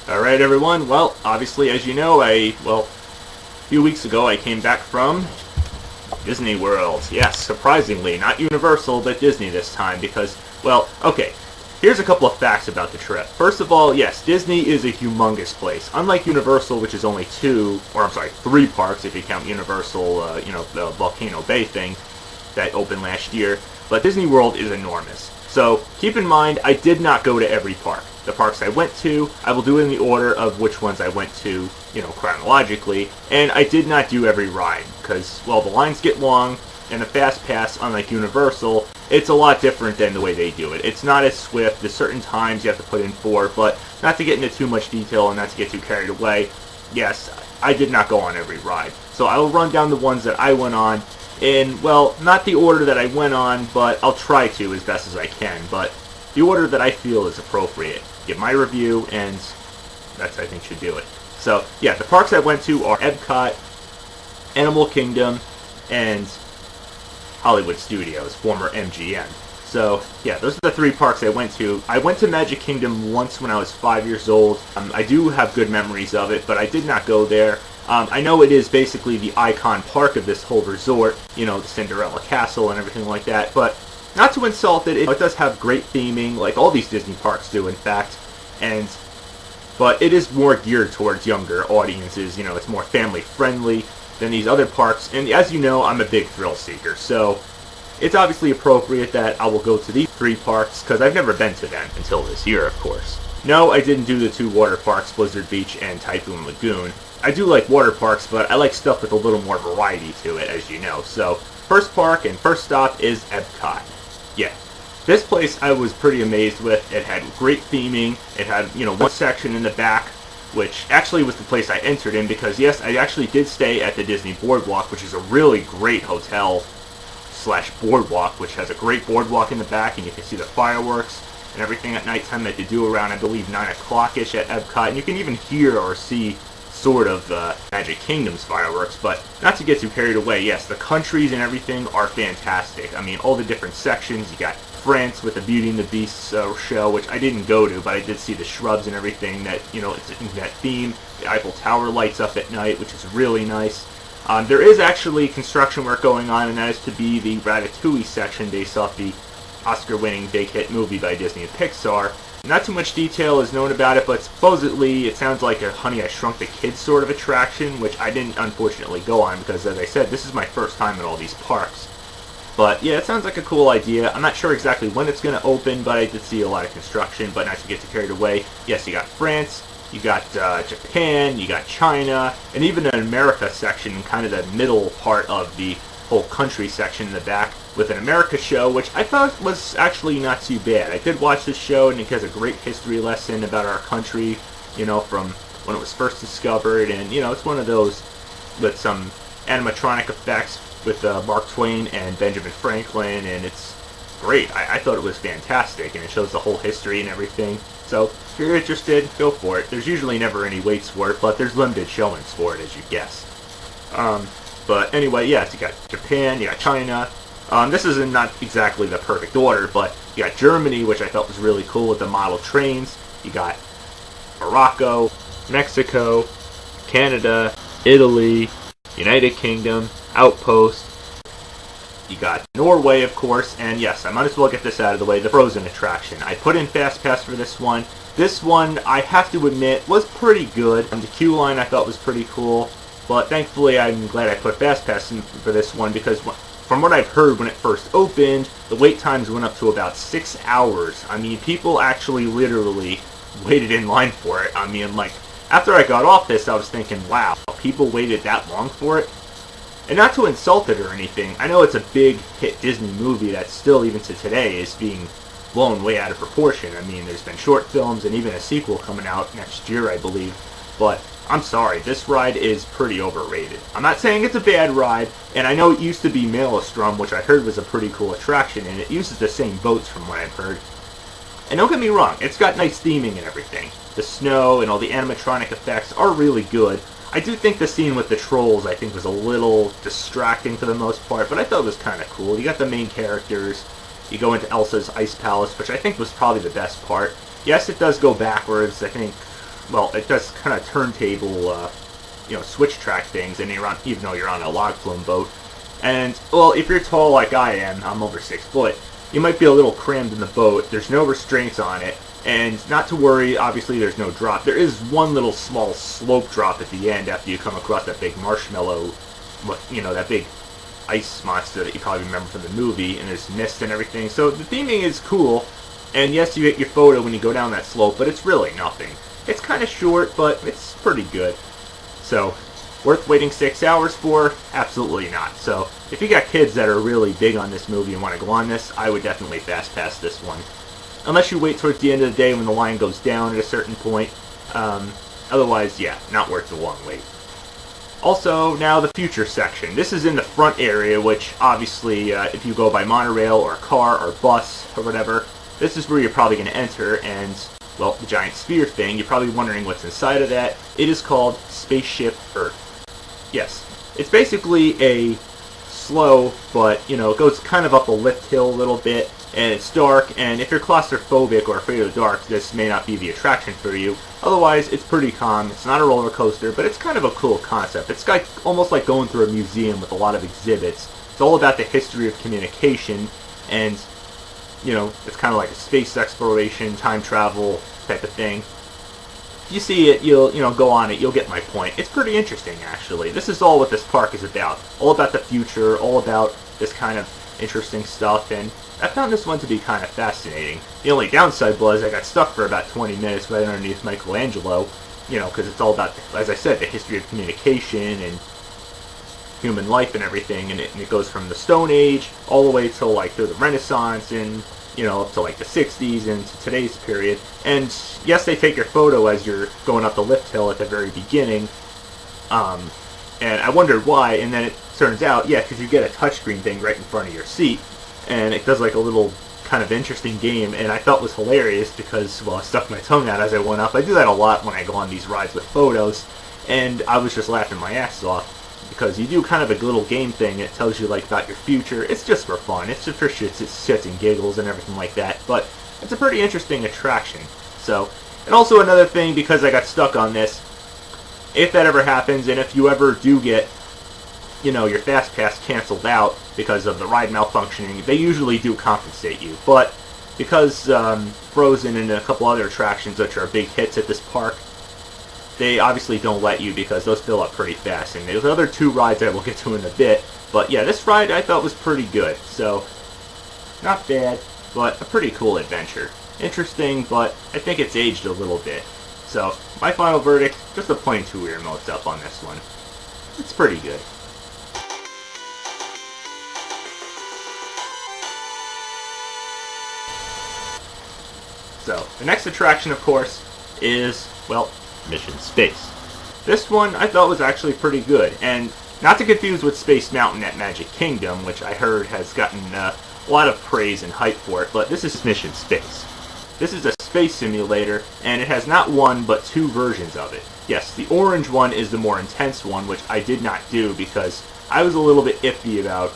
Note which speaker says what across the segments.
Speaker 1: Alright everyone, well, obviously as you know, a few weeks ago I came back from Disney World. Yes, surprisingly, not Universal, but Disney this time because, well, okay, here's a couple of facts about the trip. First of all, yes, Disney is a humongous place. Unlike Universal, which is only three parks if you count Universal, the Volcano Bay thing that opened last year, but Disney World is enormous. So keep in mind, I did not go to every park. The parks I went to, I will do in the order of which ones I went to, chronologically, and I did not do every ride, because, well, the lines get long, and the Fast Pass, unlike Universal, it's a lot different than the way they do it. It's not as swift. There's certain times you have to put in for, but not to get into too much detail and not to get too carried away, yes, I did not go on every ride. So I will run down the ones that I went on in, well, not the order that I went on, but I'll try to as best as I can, but the order that I feel is appropriate. Give my review, and that's, I think, should do it. So, yeah, the parks I went to are Epcot, Animal Kingdom, and Hollywood Studios, former MGM. So, yeah, those are the three parks I went to. I went to Magic Kingdom once when I was 5 years old. I do have good memories of it, but I did not go there. I know it is basically the icon park of this whole resort, the Cinderella Castle and everything like that, but not to insult it, it does have great theming, like all these Disney parks do, in fact, but it is more geared towards younger audiences, it's more family-friendly than these other parks, and as you know, I'm a big thrill seeker, so it's obviously appropriate that I will go to these three parks, because I've never been to them until this year, of course. No, I didn't do the two water parks, Blizzard Beach and Typhoon Lagoon. I do like water parks, but I like stuff with a little more variety to it, as you know. So, first park and first stop is Epcot. Yeah, this place I was pretty amazed with. It had great theming. It had, one section in the back, which actually was the place I entered in because, yes, I actually did stay at the Disney Boardwalk, which is a really great hotel / boardwalk, which has a great boardwalk in the back, and you can see the fireworks and everything at nighttime that they do around, I believe, 9 o'clock-ish at Epcot, and you can even hear or see sort of Magic Kingdom's fireworks, but not to get too carried away, yes, the countries and everything are fantastic. I mean, all the different sections. You got France with the Beauty and the Beast show, which I didn't go to, but I did see the shrubs and everything that, it's in that theme. The Eiffel Tower lights up at night, which is really nice. There is actually construction work going on, and that is to be the Ratatouille section based off the Oscar-winning big hit movie by Disney and Pixar. Not too much detail is known about it, but supposedly it sounds like a Honey, I Shrunk the Kids sort of attraction, which I didn't unfortunately go on because, as I said, this is my first time at all these parks. But yeah, it sounds like a cool idea. I'm not sure exactly when it's going to open, but I did see a lot of construction, but not to get too carried away. Yes, you got France, you got Japan, you got China, and even an America section, kind of the middle part of the whole country section in the back, with an America show, which I thought was actually not too bad. I did watch this show, and it has a great history lesson about our country, from when it was first discovered, and, it's one of those with some animatronic effects with Mark Twain and Benjamin Franklin, and it's great. I thought it was fantastic, and it shows the whole history and everything. So, if you're interested, go for it. There's usually never any waits for it, but there's limited showings for it, as you guess. But anyway, yes, you got Japan, you got China. This is not exactly the perfect order, but you got Germany, which I felt was really cool with the model trains. You got Morocco, Mexico, Canada, Italy, United Kingdom, Outpost. You got Norway, of course, and yes, I might as well get this out of the way, the Frozen attraction. I put in Fast Pass for this one. This one, I have to admit, was pretty good. The queue line I thought was pretty cool, but thankfully I'm glad I put Fast Pass in for this one because from what I've heard when it first opened, the wait times went up to about 6 hours. I mean, people actually literally waited in line for it. I mean, after I got off this, I was thinking, wow, people waited that long for it? And not to insult it or anything, I know it's a big hit Disney movie that still, even to today, is being blown way out of proportion. I mean, there's been short films and even a sequel coming out next year, I believe. But I'm sorry, this ride is pretty overrated. I'm not saying it's a bad ride, and I know it used to be Maelstrom, which I heard was a pretty cool attraction, and it uses the same boats from what I've heard. And don't get me wrong, it's got nice theming and everything. The snow and all the animatronic effects are really good. I do think the scene with the trolls, I think, was a little distracting for the most part, but I thought it was kind of cool. You got the main characters. You go into Elsa's Ice Palace, which I think was probably the best part. Yes, it does go backwards. I think well, it does kind of turntable, switch track things, and even though you're on a log flume boat. And, well, if you're tall like I am, I'm over 6 foot, you might be a little crammed in the boat. There's no restraints on it, and not to worry, obviously there's no drop. There is one little small slope drop at the end after you come across that big marshmallow, that big ice monster that you probably remember from the movie, and there's mist and everything. So the theming is cool, and yes, you get your photo when you go down that slope, but it's really nothing. It's kind of short, but it's pretty good. So, worth waiting 6 hours for? Absolutely not. So, if you got kids that are really big on this movie and want to go on this, I would definitely fast pass this one. Unless you wait towards the end of the day when the line goes down at a certain point. Otherwise, yeah, not worth the long wait. Also, now the future section. This is in the front area, which obviously, if you go by monorail or car or bus or whatever, this is where you're probably going to enter, and, well, the giant sphere thing, you're probably wondering what's inside of that. It is called Spaceship Earth. Yes, it's basically a slow, but, it goes kind of up a lift hill a little bit, and it's dark, and if you're claustrophobic or afraid of the dark, this may not be the attraction for you. Otherwise, it's pretty calm. It's not a roller coaster, but it's kind of a cool concept. It's almost like going through a museum with a lot of exhibits. It's all about the history of communication, and, it's kind of like a space exploration, time travel type of thing. If you see it, you'll go on it, you'll get my point. It's pretty interesting, actually. This is all what this park is about. All about the future, all about this kind of interesting stuff, and I found this one to be kind of fascinating. The only downside was I got stuck for about 20 minutes right underneath Michelangelo, because it's all about, as I said, the history of communication and human life and everything, and it goes from the Stone Age all the way till, like, through the Renaissance and, up to, like, the 60s and to today's period. And, yes, they take your photo as you're going up the lift hill at the very beginning, and I wondered why, and then it turns out, yeah, because you get a touchscreen thing right in front of your seat, and it does like a little kind of interesting game, and I thought was hilarious because, well, I stuck my tongue out as I went up. I do that a lot when I go on these rides with photos, and I was just laughing my ass off because you do kind of a little game thing. It tells you like about your future. It's just for fun. It's just for shits and giggles and everything like that, but it's a pretty interesting attraction. So, and also another thing, because I got stuck on this, if that ever happens, and if you ever do get your Fast Pass canceled out because of the ride malfunctioning, they usually do compensate you. But because Frozen and a couple other attractions, which are big hits at this park, they obviously don't let you because those fill up pretty fast. And there's other 2 rides I will get to in a bit. But yeah, this ride I thought was pretty good. So, not bad, but a pretty cool adventure. Interesting, but I think it's aged a little bit. So, my final verdict, just a plain 2 ear modes up on this one. It's pretty good. So, the next attraction, of course, is, well, Mission Space. This one I thought was actually pretty good, and not to confuse with Space Mountain at Magic Kingdom, which I heard has gotten a lot of praise and hype for it, but this is Mission Space. This is a space simulator, and it has not one, but 2 versions of it. Yes, the orange one is the more intense one, which I did not do because I was a little bit iffy about,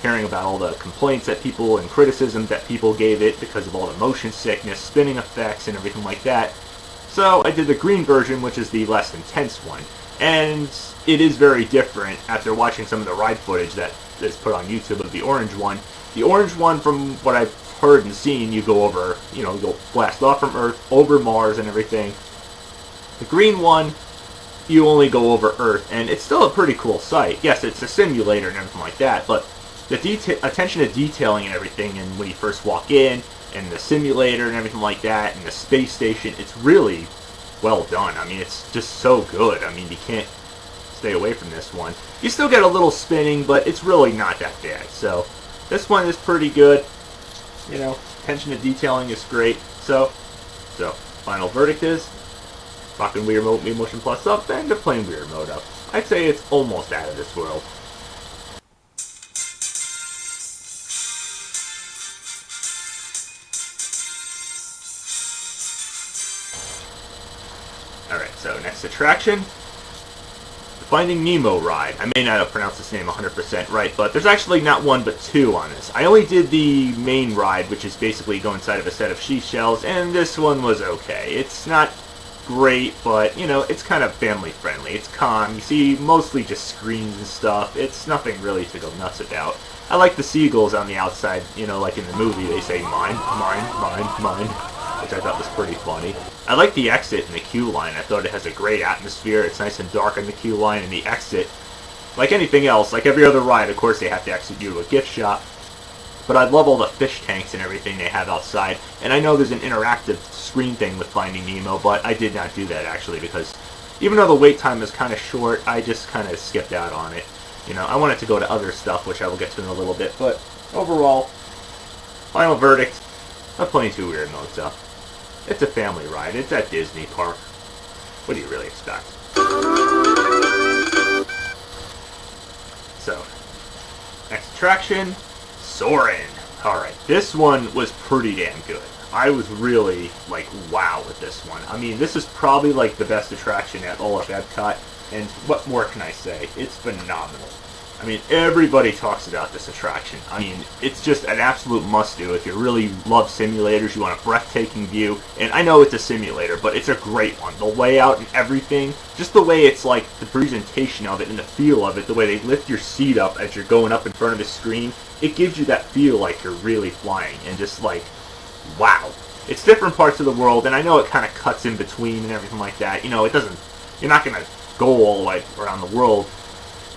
Speaker 1: hearing about all the complaints that people and criticism that people gave it because of all the motion sickness, spinning effects, and everything like that. So I did the green version, which is the less intense one. And it is very different after watching some of the ride footage that is put on YouTube of the orange one. The orange one, from what I've heard and seen, you go over, you go blast off from Earth, over Mars and everything. The green one, you only go over Earth, and it's still a pretty cool sight. Yes, it's a simulator and everything like that, but the attention to detailing and everything, and when you first walk in, and the simulator and everything like that, and the space station, it's really well done. I mean, it's just so good. I mean, you can't stay away from this one. You still get a little spinning, but it's really not that bad. So, this one is pretty good. Attention to detailing is great. So, final verdict is, rocking Wii Remote Wii Motion Plus up, and the plain Wii Remote up. I'd say it's almost out of this world. Alright, so next attraction, the Finding Nemo ride. I may not have pronounced this name 100% right, but there's actually not 1 but 2 on this. I only did the main ride, which is basically go inside of a set of seashells, and this one was okay. It's not great, but, you know, it's kind of family friendly. It's calm. You see mostly just screens and stuff. It's nothing really to go nuts about. I like the seagulls on the outside, you know, like in the movie, they say mine, mine, mine, mine, which I thought was pretty funny. I like the exit in the queue line. I thought it has a great atmosphere. It's nice and dark in the queue line, and the exit, like anything else, like every other ride, of course they have to exit you to a gift shop. But I love all the fish tanks and everything they have outside. And I know there's an interactive screen thing with Finding Nemo, but I did not do that actually because even though the wait time is kind of short, I just kind of skipped out on it. You know, I wanted to go to other stuff, which I will get to in a little bit. But overall, final verdict, I'm playing 2 weird modes up. It's a family ride. It's at Disney Park. What do you really expect? So, next attraction, Soarin'. Alright, this one was pretty damn good. I was really, like, wow with this one. I mean, this is probably, like, the best attraction at all of Epcot, and what more can I say? It's phenomenal. I mean, everybody talks about this attraction. I mean, it's just an absolute must-do if you really love simulators, you want a breathtaking view, and I know it's a simulator, but it's a great one. The layout and everything, just the way it's like, the presentation of it and the feel of it, the way they lift your seat up as you're going up in front of the screen, it gives you that feel like you're really flying, and just like, wow. It's different parts of the world, and I know it kind of cuts in between and everything like that. You know, it doesn't, you're not going to go all the way around the world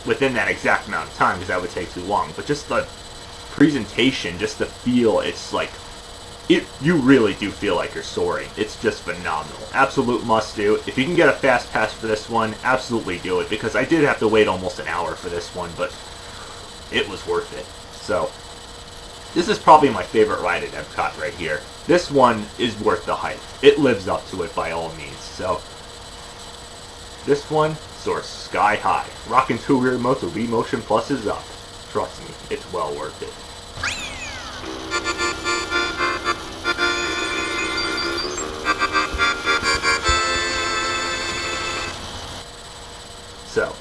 Speaker 1: within that exact amount of time because that would take too long. But just the presentation, just the feel, it's like, you really do feel like you're soaring. It's just phenomenal. Absolute must do. If you can get a fast pass for this one, absolutely do it because I did have to wait almost an hour for this one, but it was worth it. So, this is probably my favorite ride at Epcot right here. This one is worth the hype. It lives up to it by all means. So, this one soars sky high. Rockin' 2 weird modes with Wii Motion Plus is up. Trust me, it's well worth it. So,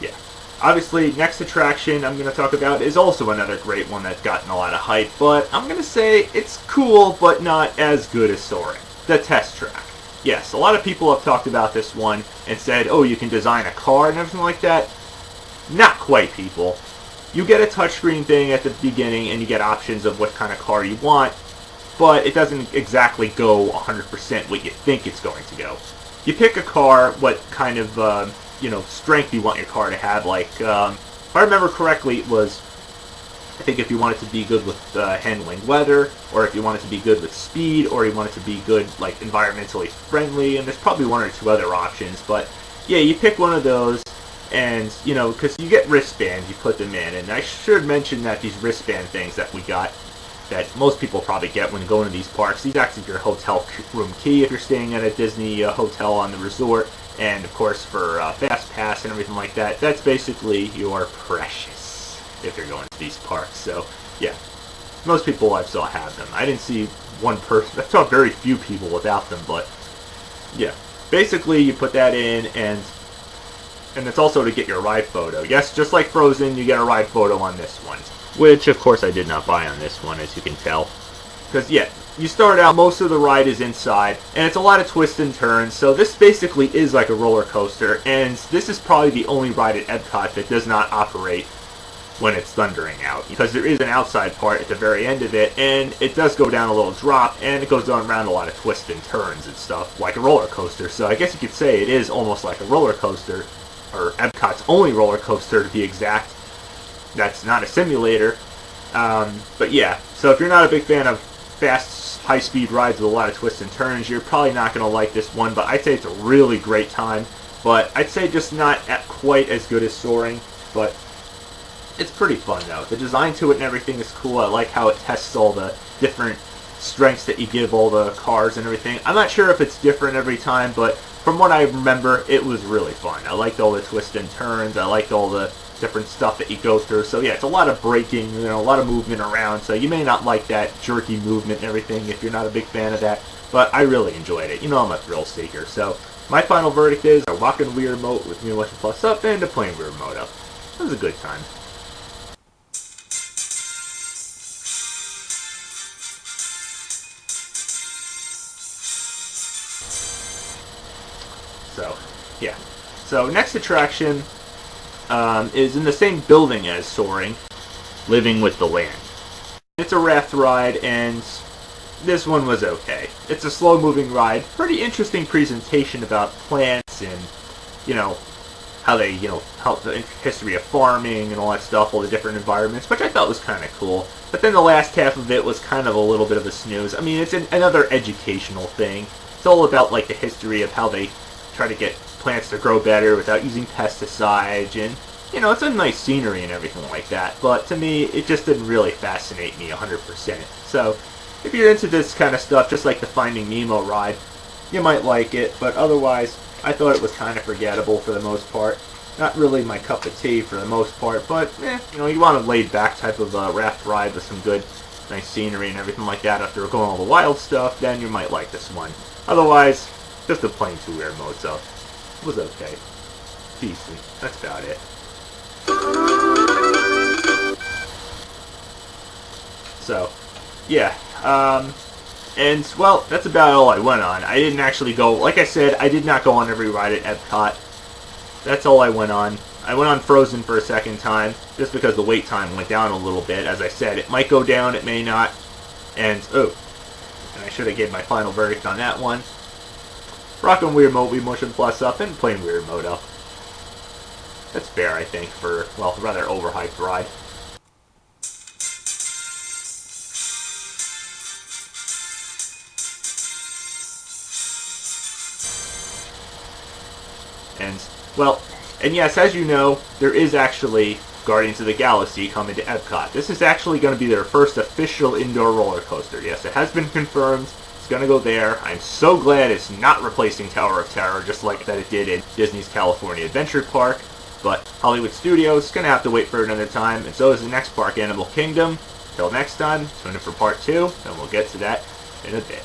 Speaker 1: yeah. Obviously, next attraction I'm going to talk about is also another great one that's gotten a lot of hype, but I'm going to say it's cool, but not as good as Soarin'. The Test Track. Yes, a lot of people have talked about this one and said, oh, you can design a car and everything like that. Not quite, people. You get a touchscreen thing at the beginning and you get options of what kind of car you want, but it doesn't exactly go 100% what you think it's going to go. You pick a car, what kind of, strength you want your car to have. Like, if I remember correctly, it was, I think if you want it to be good with handling weather, or if you want it to be good with speed, or you want it to be good, like, environmentally friendly, and there's probably 1 or 2 other options, but yeah, you pick one of those, and, you know, because you get wristbands, you put them in, and I should mention that these wristband things that we got, that most people probably get when going to these parks, these actually your hotel room key if you're staying at a Disney hotel on the resort, and of course for Fast Pass and everything like that, that's basically your precious if you're going to these parks. So, yeah, most people I saw have them. I didn't see one person, I saw very few people without them, but, yeah. Basically, you put that in, and it's also to get your ride photo. Yes, just like Frozen, you get a ride photo on this one. Which, of course, I did not buy on this one, as you can tell. Because, yeah, you start out, most of the ride is inside, and it's a lot of twists and turns, so this basically is like a roller coaster, and this is probably the only ride at Epcot that does not operate when it's thundering out, because there is an outside part at the very end of it, and it does go down a little drop, and it goes down around a lot of twists and turns and stuff, like a roller coaster. So I guess you could say it is almost like a roller coaster, or Epcot's only roller coaster to be exact. That's not a simulator. But yeah, so if you're not a big fan of fast, high-speed rides with a lot of twists and turns, you're probably not going to like this one, but I'd say it's a really great time. But I'd say just not quite as good as Soaring, but it's pretty fun though. The design to it and everything is cool. I like how it tests all the different strengths that you give all the cars and everything. I'm not sure if it's different every time, but from what I remember, it was really fun. I liked all the twists and turns. I liked all the different stuff that you go through. So yeah, it's a lot of braking, a lot of movement around. So you may not like that jerky movement and everything if you're not a big fan of that, but I really enjoyed it. I'm a thrill seeker. So my final verdict is a walking weird mode with Wii Motion Plus up and a playing weird mode up. It was a good time. So, yeah. So, next attraction is in the same building as Soaring, Living with the Land. It's a raft ride, and this one was okay. It's a slow-moving ride. Pretty interesting presentation about plants and, how they, help the history of farming and all that stuff, all the different environments, which I thought was kind of cool. But then the last half of it was kind of a little bit of a snooze. I mean, it's another educational thing. It's all about, like, the history of how they try to get plants to grow better without using pesticides, and, it's a nice scenery and everything like that. But to me, it just didn't really fascinate me 100%. So, if you're into this kind of stuff, just like the Finding Nemo ride, you might like it, but otherwise, I thought it was kind of forgettable for the most part. Not really my cup of tea for the most part, but, you want a laid-back type of raft ride with some good, nice scenery and everything like that after going all the wild stuff, then you might like this one. Otherwise, just a plain two-air mode, so it was okay. Decent. That's about it. So, yeah. And, well, that's about all I went on. I didn't actually go, like I said, I did not go on every ride at Epcot. That's all I went on. I went on Frozen for a second time, just because the wait time went down a little bit. As I said, it might go down, it may not. And I should have gave my final verdict on that one. Rockin' Weird Mode, Wii Motion Plus up, and plain Weird Mode up. That's fair, I think, for, well, rather overhyped ride. And yes, as you know, there is actually Guardians of the Galaxy coming to Epcot. This is actually going to be their first official indoor roller coaster. Yes, it has been confirmed. It's going to go there. I'm so glad it's not replacing Tower of Terror, just like that it did in Disney's California Adventure Park. But Hollywood Studios is going to have to wait for another time, and so is the next park, Animal Kingdom. Till next time, tune in for part 2, and we'll get to that in a bit.